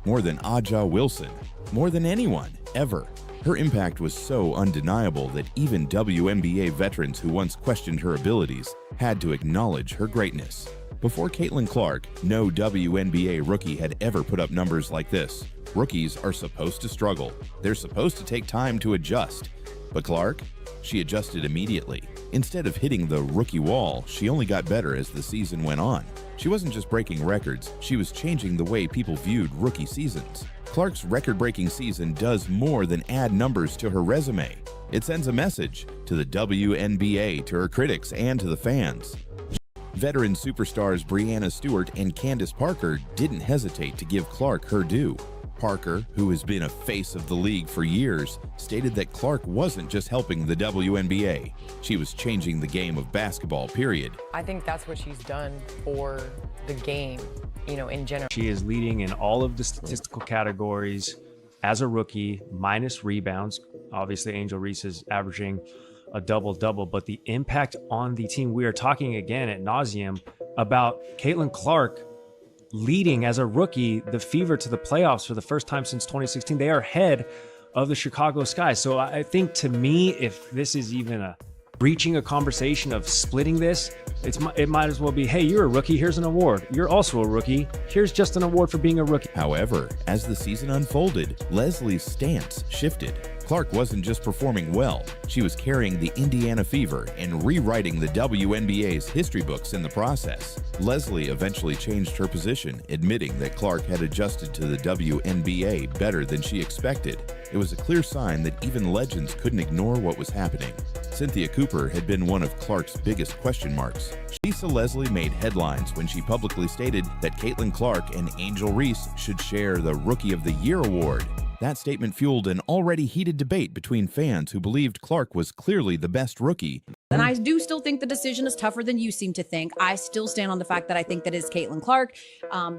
more than Aja Wilson, more than anyone, ever. Her impact was so undeniable that even WNBA veterans who once questioned her abilities had to acknowledge her greatness. Before Caitlin Clark, no WNBA rookie had ever put up numbers like this. Rookies are supposed to struggle. They're supposed to take time to adjust. But Clark? She adjusted immediately. Instead of hitting the rookie wall, she only got better as the season went on. She wasn't just breaking records, she was changing the way people viewed rookie seasons. Clark's record-breaking season does more than add numbers to her resume. It sends a message to the WNBA, to her critics, and to the fans. Veteran superstars Breanna Stewart and Candace Parker didn't hesitate to give Clark her due. Parker, who has been a face of the league for years, stated that Clark wasn't just helping the WNBA. She was changing the game of basketball, period. I think that's what she's done for the game, in general. She is leading in all of the statistical categories as a rookie, minus rebounds. Obviously, Angel Reese is averaging a double-double, but the impact on the team, we are talking again at nauseum about Caitlin Clark leading as a rookie the Fever to the playoffs for the first time since 2016. They are ahead of the Chicago Sky. So I think, to me, if this is even breaching a conversation of splitting this, it might as well be, hey, you're a rookie, here's an award. You're also a rookie, here's just an award for being a rookie. However, as the season unfolded, Leslie's stance shifted. Clark wasn't just performing well, she was carrying the Indiana Fever and rewriting the WNBA's history books in the process. Leslie eventually changed her position, admitting that Clark had adjusted to the WNBA better than she expected. It was a clear sign that even legends couldn't ignore what was happening. Cynthia Cooper had been one of Clark's biggest question marks. Lisa Leslie made headlines when she publicly stated that Caitlin Clark and Angel Reese should share the Rookie of the Year award. That statement fueled an already heated debate between fans who believed Clark was clearly the best rookie. And I do still think the decision is tougher than you seem to think. I still stand on the fact that I think that is Caitlin Clark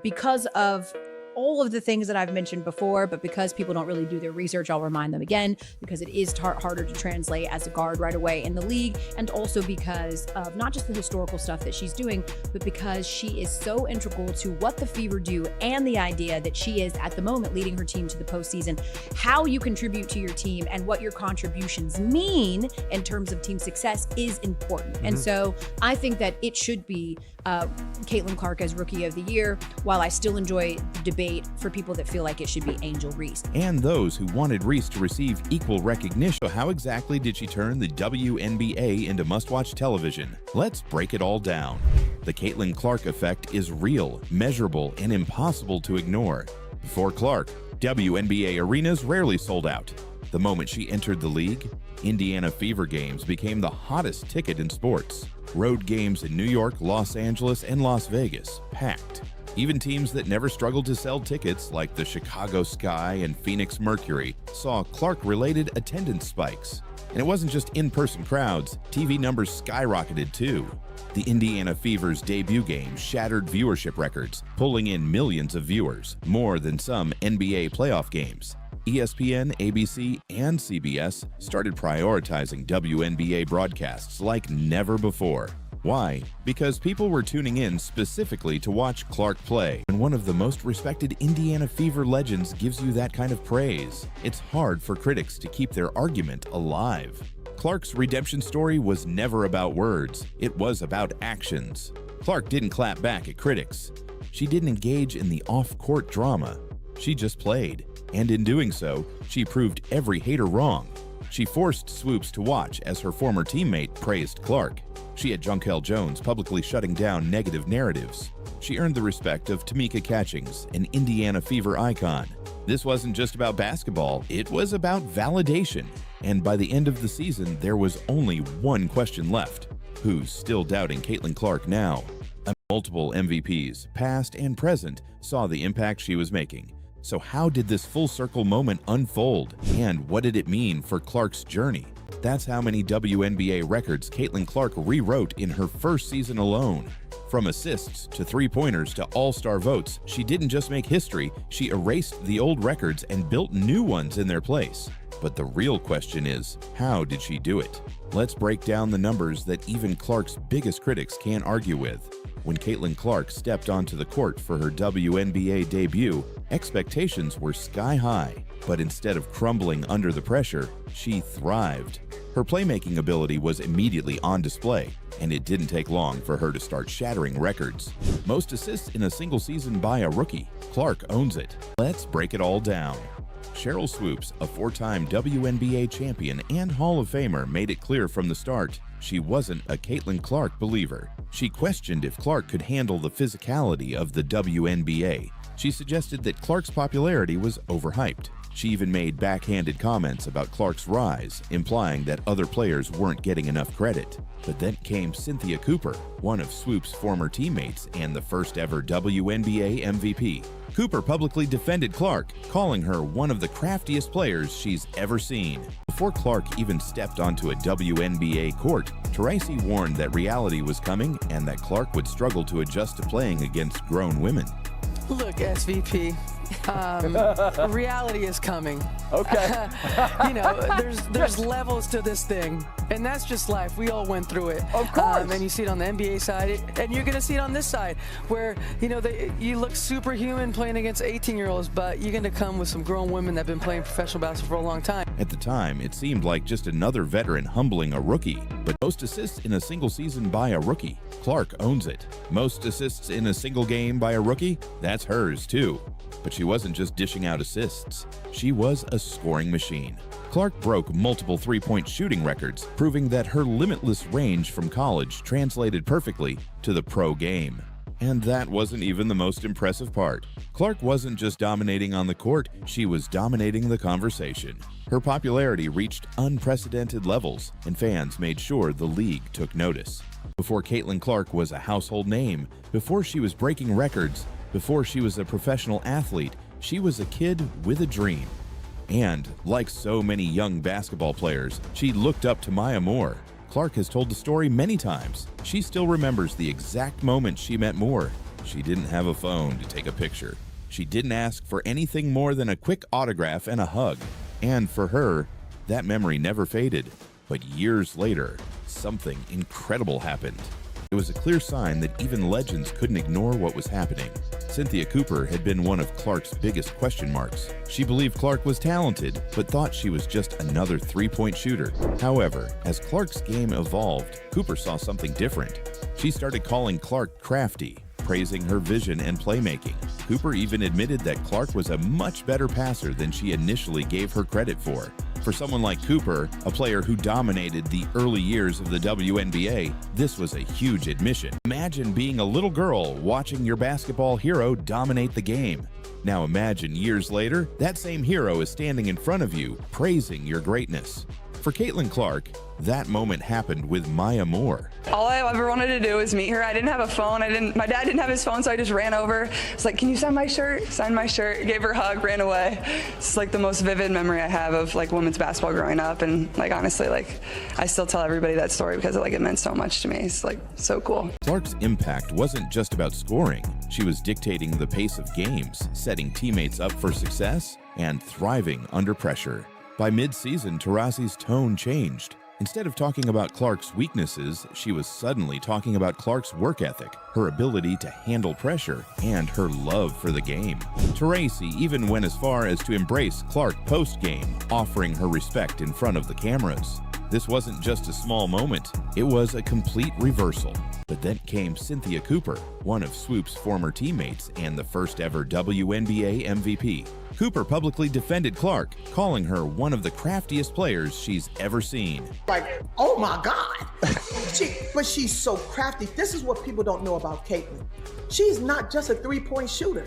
because of all of the things that I've mentioned before, but because people don't really do their research, I'll remind them again, because it is harder to translate as a guard right away in the league, and also because of not just the historical stuff that she's doing, but because she is so integral to what the Fever do and the idea that she is at the moment leading her team to the postseason. How you contribute to your team and what your contributions mean in terms of team success is important. And so I think that it should be Caitlin Clark as Rookie of the Year, while I still enjoy the debate for people that feel like it should be Angel Reese. And those who wanted Reese to receive equal recognition. So how exactly did she turn the WNBA into must-watch television? Let's break it all down. The Caitlin Clark effect is real, measurable, and impossible to ignore. Before Clark, WNBA arenas rarely sold out. The moment she entered the league, Indiana Fever games became the hottest ticket in sports. Road games in New York, Los Angeles, and Las Vegas packed. Even teams that never struggled to sell tickets, like the Chicago Sky and Phoenix Mercury, saw Clark-related attendance spikes. And it wasn't just in-person crowds, TV numbers skyrocketed too. The Indiana Fever's debut game shattered viewership records, pulling in millions of viewers, more than some NBA playoff games. ESPN, ABC, and CBS started prioritizing WNBA broadcasts like never before. Why? Because people were tuning in specifically to watch Clark play. When one of the most respected Indiana Fever legends gives you that kind of praise, it's hard for critics to keep their argument alive. Clark's redemption story was never about words, it was about actions. Clark didn't clap back at critics. She didn't engage in the off-court drama. She just played. And in doing so, she proved every hater wrong. She forced Swoops to watch as her former teammate praised Clark. She had Jonquel Jones publicly shutting down negative narratives. She earned the respect of Tamika Catchings, an Indiana Fever icon. This wasn't just about basketball, it was about validation. And by the end of the season, there was only one question left. Who's still doubting Caitlin Clark now? Multiple MVPs, past and present, saw the impact she was making. So how did this full circle moment unfold? And what did it mean for Clark's journey? That's how many WNBA records Caitlin Clark rewrote in her first season alone. From assists to three-pointers to all-star votes, she didn't just make history, she erased the old records and built new ones in their place. But the real question is, how did she do it? Let's break down the numbers that even Clark's biggest critics can't argue with. When Caitlin Clark stepped onto the court for her WNBA debut, expectations were sky high. But instead of crumbling under the pressure, she thrived. Her playmaking ability was immediately on display, and it didn't take long for her to start shattering records. Most assists in a single season by a rookie. Clark owns it. Let's break it all down. Sheryl Swoopes, a four-time WNBA champion and Hall of Famer, made it clear from the start she wasn't a Caitlin Clark believer. She questioned if Clark could handle the physicality of the WNBA. She suggested that Clark's popularity was overhyped. She even made backhanded comments about Clark's rise, implying that other players weren't getting enough credit. But then came Cynthia Cooper, one of Swoopes' former teammates and the first ever WNBA MVP. Cooper publicly defended Clark, calling her one of the craftiest players she's ever seen. Before Clark even stepped onto a WNBA court, Tracy warned that reality was coming and that Clark would struggle to adjust to playing against grown women. Look, SVP, reality is coming. Okay. There's levels to this thing, and that's just life. We all went through it. Of course. And you see it on the NBA side, and you're going to see it on this side, where, you look superhuman playing against 18-year-olds, but you're going to come with some grown women that have been playing professional basketball for a long time. At the time, it seemed like just another veteran humbling a rookie, but most assists in a single season by a rookie. Clark owns it. Most assists in a single game by a rookie? That's hers too. But she wasn't just dishing out assists. She was a scoring machine. Clark broke multiple three-point shooting records, proving that her limitless range from college translated perfectly to the pro game. And that wasn't even the most impressive part. Clark wasn't just dominating on the court, she was dominating the conversation. Her popularity reached unprecedented levels, and fans made sure the league took notice. Before Caitlin Clark was a household name, before she was breaking records, before she was a professional athlete, she was a kid with a dream. And, like so many young basketball players, she looked up to Maya Moore. Clark has told the story many times. She still remembers the exact moment she met Moore. She didn't have a phone to take a picture. She didn't ask for anything more than a quick autograph and a hug. And for her, that memory never faded. But years later, something incredible happened. It was a clear sign that even legends couldn't ignore what was happening. Cynthia Cooper had been one of Clark's biggest question marks. She believed Clark was talented, but thought she was just another three-point shooter. However, as Clark's game evolved, Cooper saw something different. She started calling Clark crafty, praising her vision and playmaking. Cooper even admitted that Clark was a much better passer than she initially gave her credit for. For someone like Cooper, a player who dominated the early years of the WNBA, this was a huge admission. Imagine being a little girl watching your basketball hero dominate the game. Now imagine years later, that same hero is standing in front of you, praising your greatness. For Caitlin Clark, that moment happened with Maya Moore. All I ever wanted to do was meet her. I didn't have a phone. My dad didn't have his phone, so I just ran over. It's like, can you sign my shirt? Signed my shirt, gave her a hug, ran away. It's like the most vivid memory I have of like women's basketball growing up. And like, honestly, like I still tell everybody that story because it meant so much to me. It's like so cool. Clark's impact wasn't just about scoring. She was dictating the pace of games, setting teammates up for success, and thriving under pressure. By mid-season, Taurasi's tone changed. Instead of talking about Clark's weaknesses, she was suddenly talking about Clark's work ethic, her ability to handle pressure, and her love for the game. Taurasi even went as far as to embrace Clark post-game, offering her respect in front of the cameras. This wasn't just a small moment, it was a complete reversal. But then came Cynthia Cooper, one of Swoopes' former teammates and the first ever WNBA MVP. Cooper publicly defended Clark, calling her one of the craftiest players she's ever seen. Like, oh my God. But she's so crafty. This is what people don't know about Caitlin. She's not just a three-point shooter.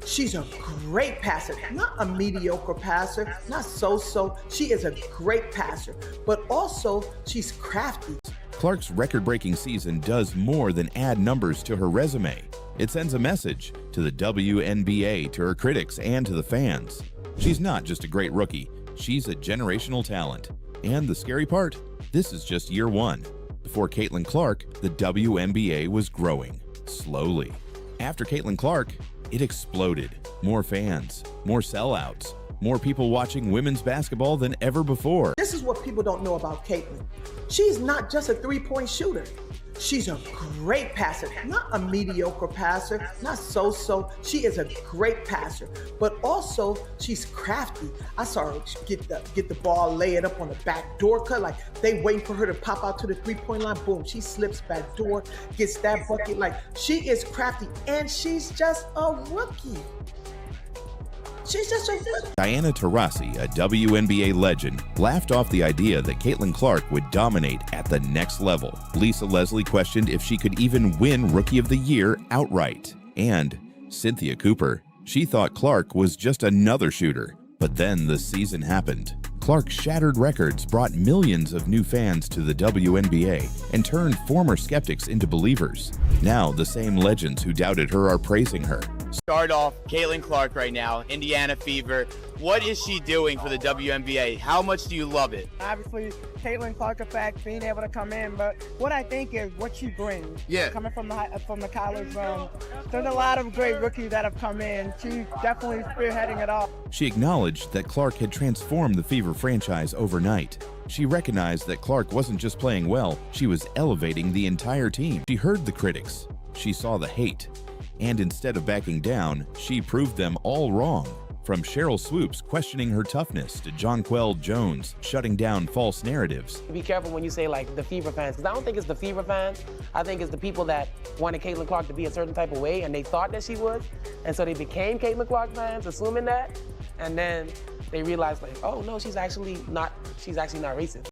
She's a great passer, not a mediocre passer, not so-so. She is a great passer, but also she's crafty. Clark's record-breaking season does more than add numbers to her resume. It sends a message to the WNBA, to her critics, and to the fans. She's not just a great rookie, she's a generational talent. And the scary part, this is just year one. Before Caitlin Clark, the WNBA was growing, slowly. After Caitlin Clark, it exploded. More fans, more sellouts, more people watching women's basketball than ever before. This is what people don't know about Caitlin. She's not just a three-point shooter. She's a great passer, not a mediocre passer, not so-so. She is a great passer, but also she's crafty. I saw her get the ball, lay it up on the back door cut, like they waiting for her to pop out to the three-point line. Boom, she slips back door, gets that bucket. Like, she is crafty, and she's just a rookie. She's just a rookie. Diana Taurasi, a WNBA legend, laughed off the idea that Caitlin Clark would dominate at the next level. Lisa Leslie questioned if she could even win Rookie of the Year outright. And Cynthia Cooper, she thought Clark was just another shooter. But then the season happened. Clark shattered records, brought millions of new fans to the WNBA, and turned former skeptics into believers. Now, the same legends who doubted her are praising her. Start off, Caitlin Clark right now, Indiana Fever. What is she doing for the WNBA? How much do you love it? Obviously, Caitlin Clark effect, being able to come in, but what I think is what she brings. Yeah. Coming from the college, there's a lot of great rookies that have come in. She's definitely spearheading it all. She acknowledged that Clark had transformed the Fever franchise overnight. She recognized that Clark wasn't just playing well, she was elevating the entire team. She heard the critics, she saw the hate, and instead of backing down, she proved them all wrong. From Cheryl Swoops questioning her toughness to Jonquel Jones shutting down false narratives. Be careful when you say like the Fever fans, because I don't think it's the Fever fans. I think it's the people that wanted Caitlin Clark to be a certain type of way and they thought that she was, and so they became Caitlin Clark fans, assuming that, and then they realized like, oh no, she's actually not racist.